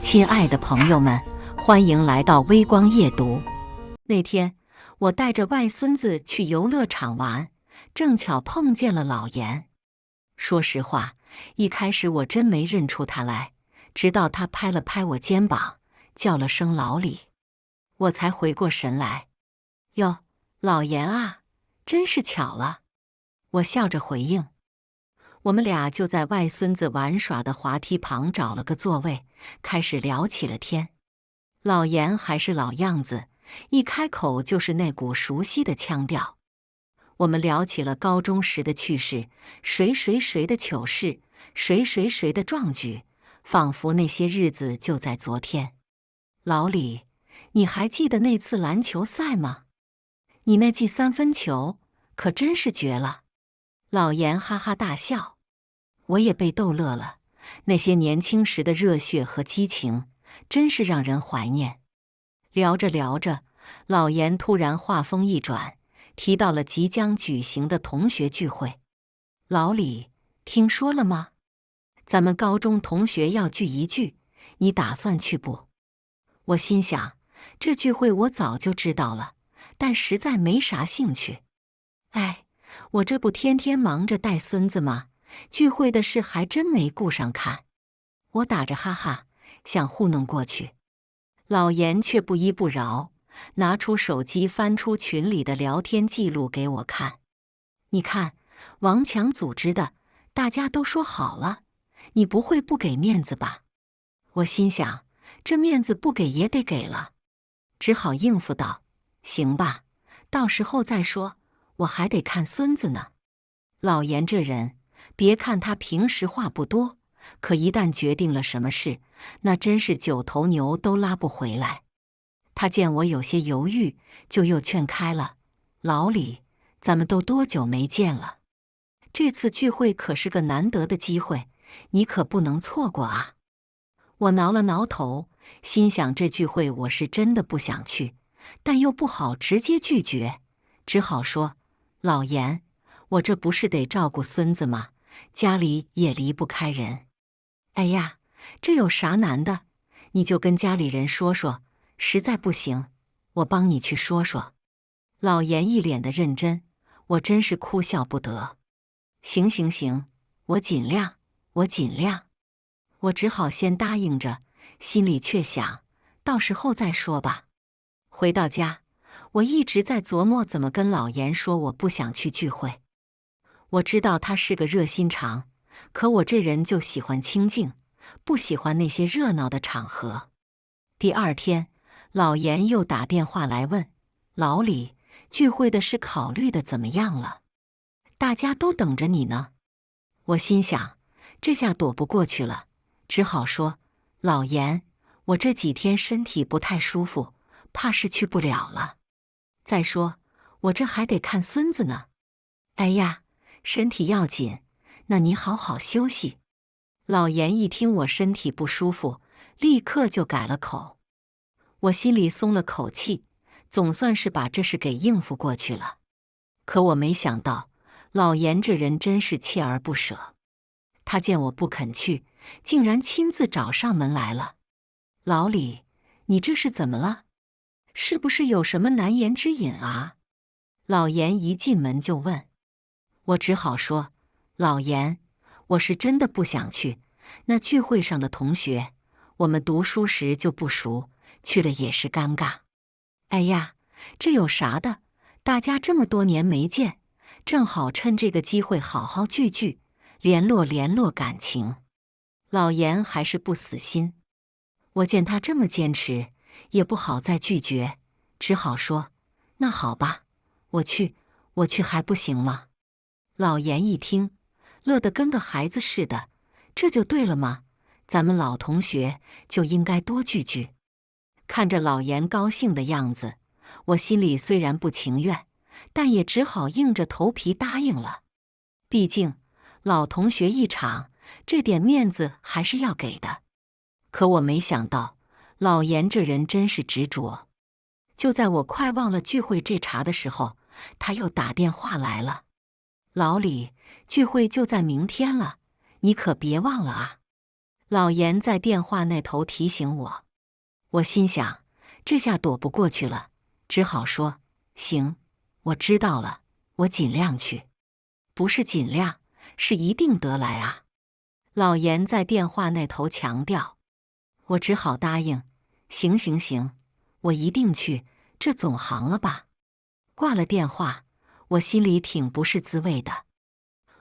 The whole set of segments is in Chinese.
亲爱的朋友们，欢迎来到微光夜读。那天，我带着外孙子去游乐场玩，正巧碰见了老严。说实话，一开始我真没认出他来，直到他拍了拍我肩膀，叫了声老李，我才回过神来。哟，老严啊，真是巧了。我笑着回应。我们俩就在外孙子玩耍的滑梯旁找了个座位，开始聊起了天。老严还是老样子，一开口就是那股熟悉的腔调。我们聊起了高中时的趣事，谁的糗事，谁的壮举，仿佛那些日子就在昨天。老李，你还记得那次篮球赛吗？你那记3分球可真是绝了。老严哈哈大笑，我也被逗乐了。那些年轻时的热血和激情，真是让人怀念。聊着聊着，老严突然话锋一转，提到了即将举行的同学聚会。老李，听说了吗？咱们高中同学要聚一聚，你打算去不？我心想，这聚会我早就知道了，但实在没啥兴趣。哎，我这不天天忙着带孙子吗？聚会的事还真没顾上看。我打着哈哈，想糊弄过去。老严却不依不饶，拿出手机翻出群里的聊天记录给我看。你看，王强组织的，大家都说好了，你不会不给面子吧？我心想，这面子不给也得给了，只好应付道：行吧，到时候再说，我还得看孙子呢。老严这人，别看他平时话不多，可一旦决定了什么事，那真是9头牛都拉不回来。他见我有些犹豫，就又劝开了：老李，咱们都多久没见了？这次聚会可是个难得的机会，你可不能错过啊。我挠了挠头，心想这聚会我是真的不想去，但又不好直接拒绝，只好说：老严，我这不是得照顾孙子吗？家里也离不开人。哎呀，这有啥难的？你就跟家里人说说，实在不行，我帮你去说说。老严一脸的认真，我真是哭笑不得。行，我尽量。我只好先答应着，心里却想，到时候再说吧。回到家，我一直在琢磨怎么跟老严说我不想去聚会。我知道他是个热心肠，可我这人就喜欢清静，不喜欢那些热闹的场合。第2天，老严又打电话来问：老李，聚会的事考虑的怎么样了？大家都等着你呢。我心想，这下躲不过去了，只好说：老严，我这几天身体不太舒服，怕是去不了了。再说，我这还得看孙子呢。哎呀，身体要紧，那你好好休息。老严一听我身体不舒服，立刻就改了口。我心里松了口气，总算是把这事给应付过去了。可我没想到，老严这人真是锲而不舍。他见我不肯去，竟然亲自找上门来了。老李，你这是怎么了？是不是有什么难言之隐啊？老严一进门就问。我只好说：老严，我是真的不想去。那聚会上的同学，我们读书时就不熟，去了也是尴尬。哎呀，这有啥的？大家这么多年没见，正好趁这个机会好好聚聚，联络感情。老严还是不死心。我见他这么坚持，也不好再拒绝，只好说：那好吧，我去还不行吗？老严一听，乐得跟个孩子似的，这就对了嘛，咱们老同学就应该多聚聚。看着老严高兴的样子，我心里虽然不情愿，但也只好硬着头皮答应了。毕竟老同学一场，这点面子还是要给的。可我没想到，老严这人真是执着。就在我快忘了聚会这茬的时候，他又打电话来了。老李，聚会就在明天了，你可别忘了啊。老严在电话那头提醒我。我心想，这下躲不过去了，只好说：行，我知道了，我尽量去。不是尽量，是一定得来啊。老严在电话那头强调。我只好答应，行行行，我一定去，这总行了吧。挂了电话，我心里挺不是滋味的。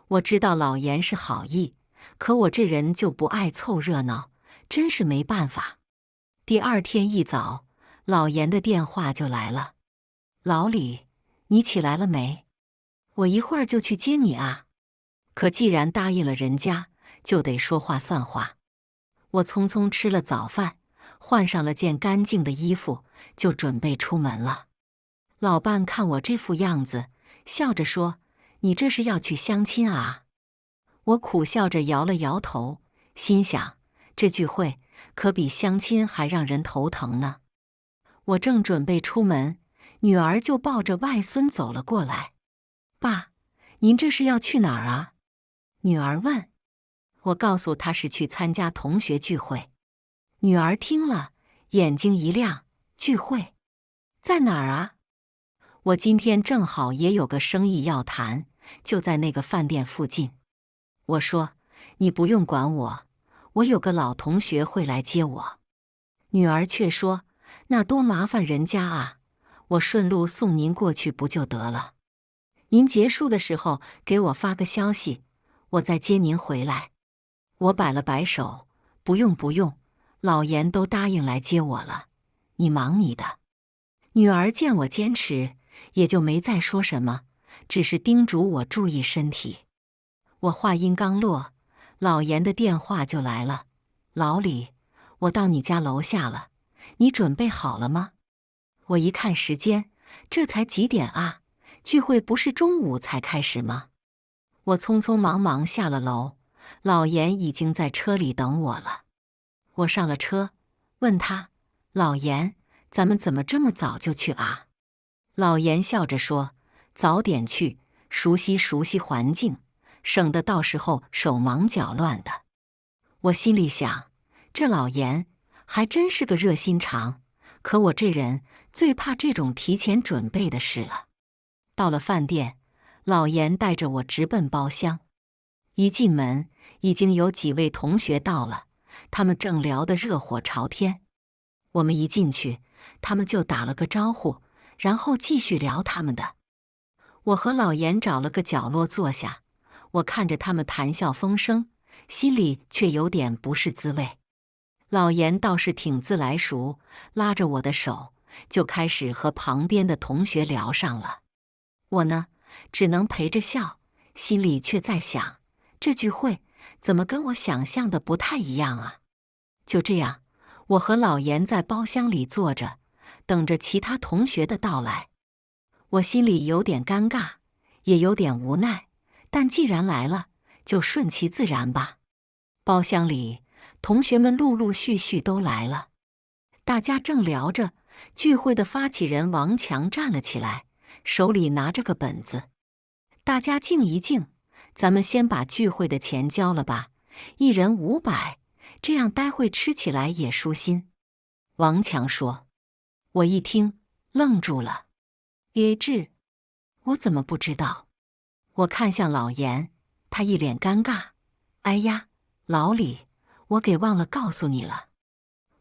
我知道老严是好意，可我这人就不爱凑热闹，真是没办法。第二天一早，老严的电话就来了。老李，你起来了没？我一会儿就去接你啊。可既然答应了人家，就得说话算话。我匆匆吃了早饭，换上了件干净的衣服，就准备出门了。老伴看我这副样子，笑着说：你这是要去相亲啊？我苦笑着摇了摇头，心想这聚会可比相亲还让人头疼呢。我正准备出门，女儿就抱着外孙走了过来。爸，您这是要去哪儿啊？女儿问。我告诉她是去参加同学聚会。女儿听了，眼睛一亮：聚会在哪儿啊？我今天正好也有个生意要谈，就在那个饭店附近。我说：你不用管我，我有个老同学会来接我。女儿却说：那多麻烦人家啊，我顺路送您过去不就得了？您结束的时候给我发个消息，我再接您回来。我摆了摆手：不用不用，老严都答应来接我了，你忙你的。女儿见我坚持，也就没再说什么，只是叮嘱我注意身体。我话音刚落，老严的电话就来了：老李，我到你家楼下了，你准备好了吗？我一看时间，这才几点啊？聚会不是中午才开始吗？我匆匆忙忙下了楼，老严已经在车里等我了。我上了车，问他：老严，咱们怎么这么早就去啊？老严笑着说：早点去，熟悉熟悉环境，省得到时候手忙脚乱的。我心里想，这老严还真是个热心肠，可我这人最怕这种提前准备的事了。到了饭店，老严带着我直奔包厢。一进门，已经有几位同学到了，他们正聊得热火朝天。我们一进去，他们就打了个招呼，然后继续聊他们的。我和老严找了个角落坐下，我看着他们谈笑风生，心里却有点不是滋味。老严倒是挺自来熟，拉着我的手，就开始和旁边的同学聊上了。我呢，只能陪着笑，心里却在想，这聚会怎么跟我想象的不太一样啊？就这样，我和老严在包厢里坐着，等着其他同学的到来。我心里有点尴尬，也有点无奈，但既然来了，就顺其自然吧。包厢里，同学们陆陆续续都来了。大家正聊着，聚会的发起人王强站了起来，手里拿着个本子。大家静一静，咱们先把聚会的钱交了吧，1人500，这样待会吃起来也舒心。王强说。我一听，愣住了。约制？我怎么不知道？我看向老严，他一脸尴尬。哎呀，老李，我给忘了告诉你了。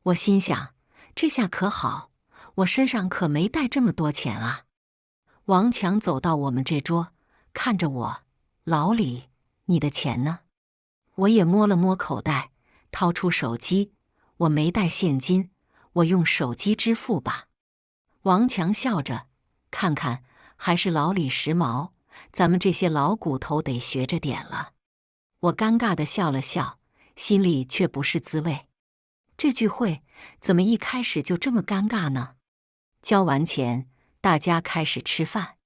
我心想，这下可好，我身上可没带这么多钱啊。王强走到我们这桌，看着我：老李，你的钱呢？我也摸了摸口袋，掏出手机，我没带现金，我用手机支付吧。王强笑着：看看，还是老李时髦，咱们这些老骨头得学着点了。我尴尬地笑了笑，心里却不是滋味。这聚会怎么一开始就这么尴尬呢？交完钱，大家开始吃饭。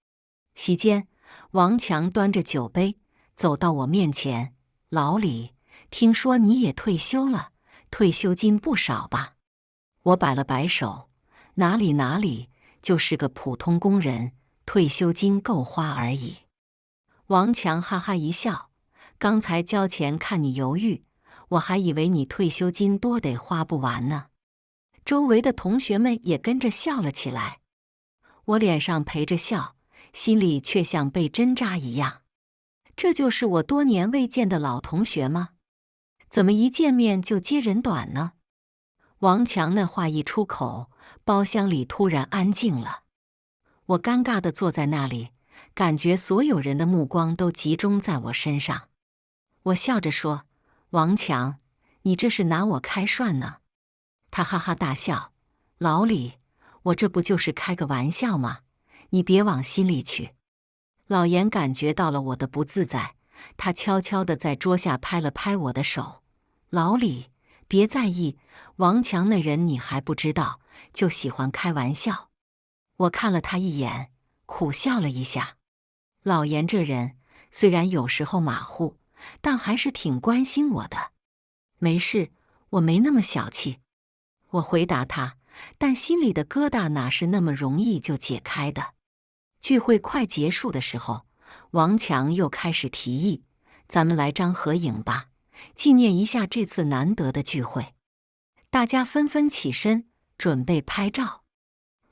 席间，王强端着酒杯走到我面前：老李，听说你也退休了，退休金不少吧？我摆了摆手：哪里，就是个普通工人，退休金够花而已。王强哈哈一笑：刚才交钱看你犹豫，我还以为你退休金多得花不完呢。周围的同学们也跟着笑了起来。我脸上陪着笑，心里却像被针扎一样。这就是我多年未见的老同学吗？怎么一见面就揭人短呢？王强那话一出口，包厢里突然安静了。我尴尬地坐在那里，感觉所有人的目光都集中在我身上。我笑着说：“王强，你这是拿我开涮呢？”他哈哈大笑：“老李，我这不就是开个玩笑吗？你别往心里去。”老严感觉到了我的不自在，他悄悄地在桌下拍了拍我的手：“老李，别在意，王强那人你还不知道，就喜欢开玩笑。”我看了他一眼，苦笑了一下。老严这人虽然有时候马虎，但还是挺关心我的。没事，我没那么小气。我回答他，但心里的疙瘩哪是那么容易就解开的。聚会快结束的时候，王强又开始提议：“咱们来张合影吧，纪念一下这次难得的聚会。”大家纷纷起身，准备拍照。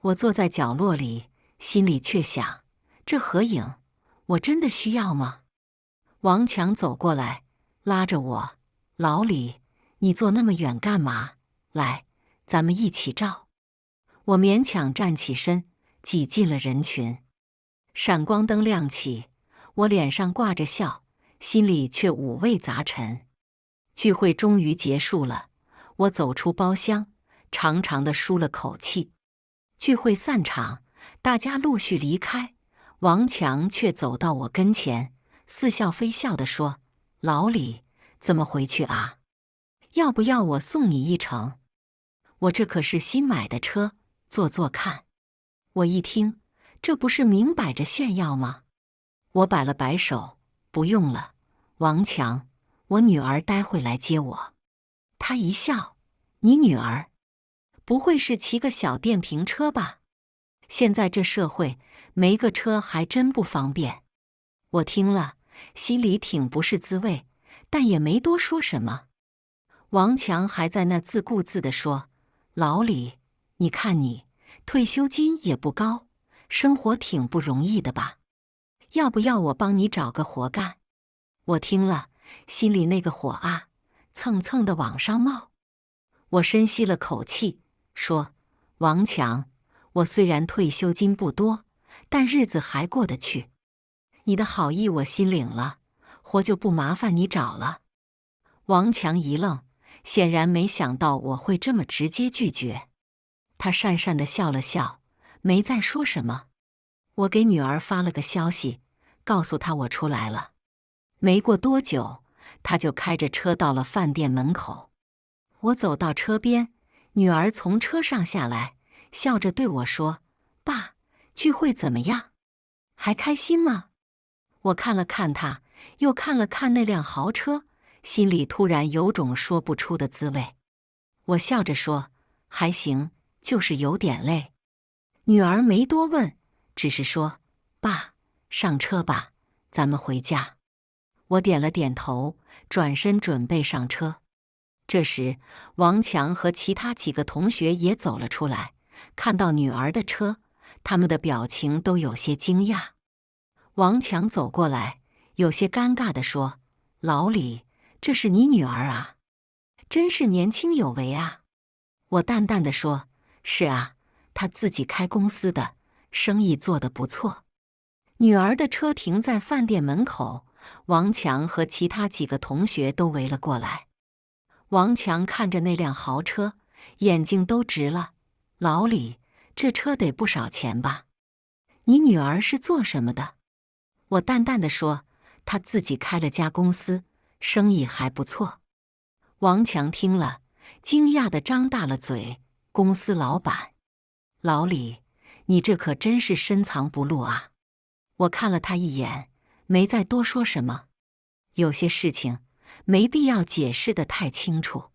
我坐在角落里，心里却想：这合影，我真的需要吗？王强走过来，拉着我：“老李，你坐那么远干嘛？来，咱们一起照。”我勉强站起身，挤进了人群。闪光灯亮起，我脸上挂着笑，心里却五味杂陈。聚会终于结束了，我走出包厢，长长的舒了口气。聚会散场，大家陆续离开，王强却走到我跟前，似笑非笑地说：“老李，怎么回去啊？要不要我送你一程？我这可是新买的车，坐坐看。”我一听，这不是明摆着炫耀吗？我摆了摆手：“不用了，王强，我女儿待会来接我。”他一笑：“你女儿？不会是骑个小电瓶车吧？现在这社会，没个车还真不方便。”我听了，心里挺不是滋味，但也没多说什么。王强还在那自顾自地说：“老李，你看你，退休金也不高，生活挺不容易的吧？要不要我帮你找个活干？”我听了，心里那个火啊，蹭蹭的往上冒。我深吸了口气，说：“王强，我虽然退休金不多，但日子还过得去。你的好意我心领了，活就不麻烦你找了。”王强一愣，显然没想到我会这么直接拒绝。他讪讪地笑了笑，没再说什么。我给女儿发了个消息，告诉她我出来了。没过多久，她就开着车到了饭店门口。我走到车边，女儿从车上下来，笑着对我说：“爸，聚会怎么样？还开心吗？”我看了看她，又看了看那辆豪车，心里突然有种说不出的滋味。我笑着说：“还行，就是有点累。”女儿没多问，只是说：“爸，上车吧，咱们回家。”我点了点头，转身准备上车。这时，王强和其他几个同学也走了出来，看到女儿的车，他们的表情都有些惊讶。王强走过来，有些尴尬地说：“老李，这是你女儿啊？真是年轻有为啊。”我淡淡地说：“是啊，她自己开公司的，生意做得不错。”女儿的车停在饭店门口，王强和其他几个同学都围了过来。王强看着那辆豪车，眼睛都直了：“老李，这车得不少钱吧？你女儿是做什么的？”我淡淡地说：“她自己开了家公司，生意还不错。”王强听了，惊讶地张大了嘴：“公司老板？老李，你这可真是深藏不露啊！”我看了他一眼，没再多说什么。有些事情没必要解释得太清楚。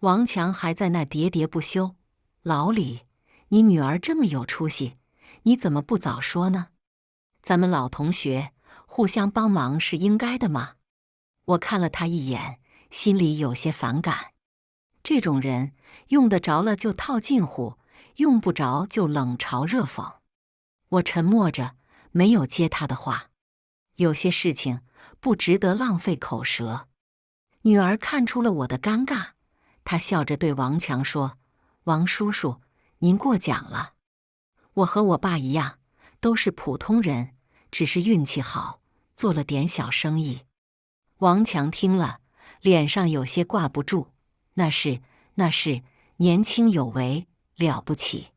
王强还在那喋喋不休：“老李，你女儿这么有出息，你怎么不早说呢？咱们老同学互相帮忙是应该的吗？”我看了他一眼，心里有些反感。这种人用得着了就套近乎，用不着就冷嘲热讽。我沉默着，没有接他的话。有些事情不值得浪费口舌。女儿看出了我的尴尬，她笑着对王强说：“王叔叔，您过奖了。我和我爸一样，都是普通人，只是运气好，做了点小生意。”王强听了，脸上有些挂不住。那是，年轻有为，了不起。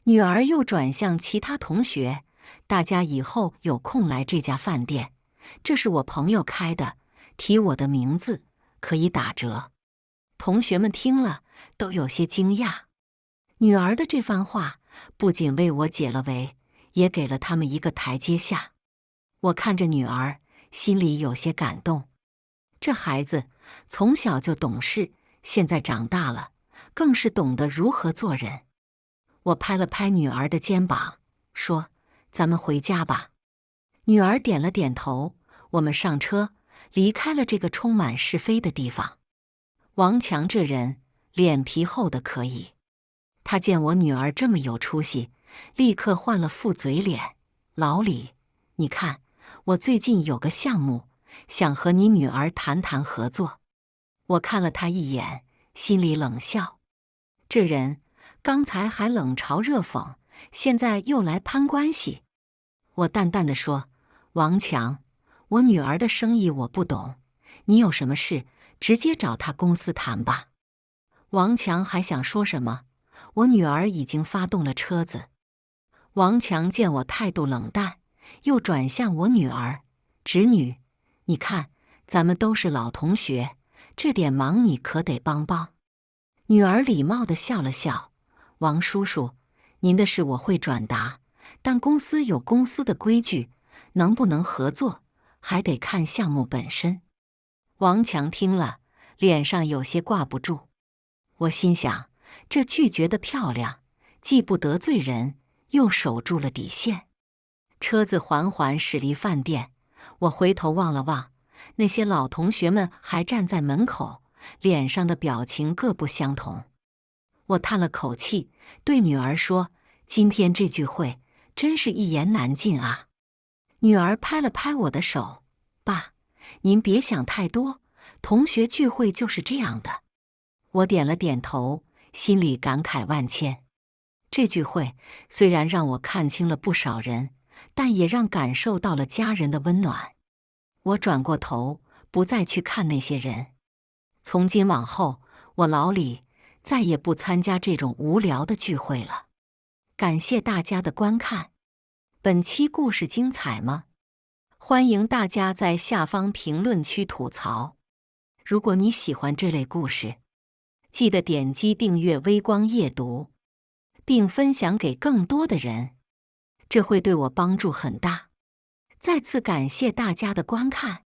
女儿又转向其他同学：“大家以后有空来这家饭店，这是我朋友开的，提我的名字可以打折。”同学们听了都有些惊讶。女儿的这番话不仅为我解了围，也给了他们一个台阶下。我看着女儿，心里有些感动。这孩子从小就懂事，现在长大了，更是懂得如何做人。我拍了拍女儿的肩膀，说：“咱们回家吧。”女儿点了点头。我们上车，离开了这个充满是非的地方。王强这人脸皮厚的可以，他见我女儿这么有出息，立刻换了副嘴脸：“老李，你看，我最近有个项目，想和你女儿谈谈合作。”我看了他一眼，心里冷笑。这人刚才还冷嘲热讽，现在又来攀关系。我淡淡的说：“王强，我女儿的生意我不懂，你有什么事直接找她公司谈吧。”王强还想说什么，我女儿已经发动了车子。王强见我态度冷淡，又转向我女儿：“侄女，你看，咱们都是老同学，这点忙你可得帮帮。”女儿礼貌地笑了笑：“王叔叔，您的事我会转达，但公司有公司的规矩，能不能合作，还得看项目本身。”王强听了，脸上有些挂不住。我心想，这拒绝得漂亮，既不得罪人，又守住了底线。车子缓缓驶离饭店，我回头望了望，那些老同学们还站在门口，脸上的表情各不相同。我叹了口气，对女儿说：“今天这聚会真是一言难尽啊。”女儿拍了拍我的手：“爸，您别想太多，同学聚会就是这样的。”我点了点头，心里感慨万千。这聚会虽然让我看清了不少人，但也让感受到了家人的温暖。我转过头，不再去看那些人。从今往后，我老李再也不参加这种无聊的聚会了。感谢大家的观看。本期故事精彩吗？欢迎大家在下方评论区吐槽。如果你喜欢这类故事，记得点击订阅微光夜读，并分享给更多的人，这会对我帮助很大。再次感谢大家的观看。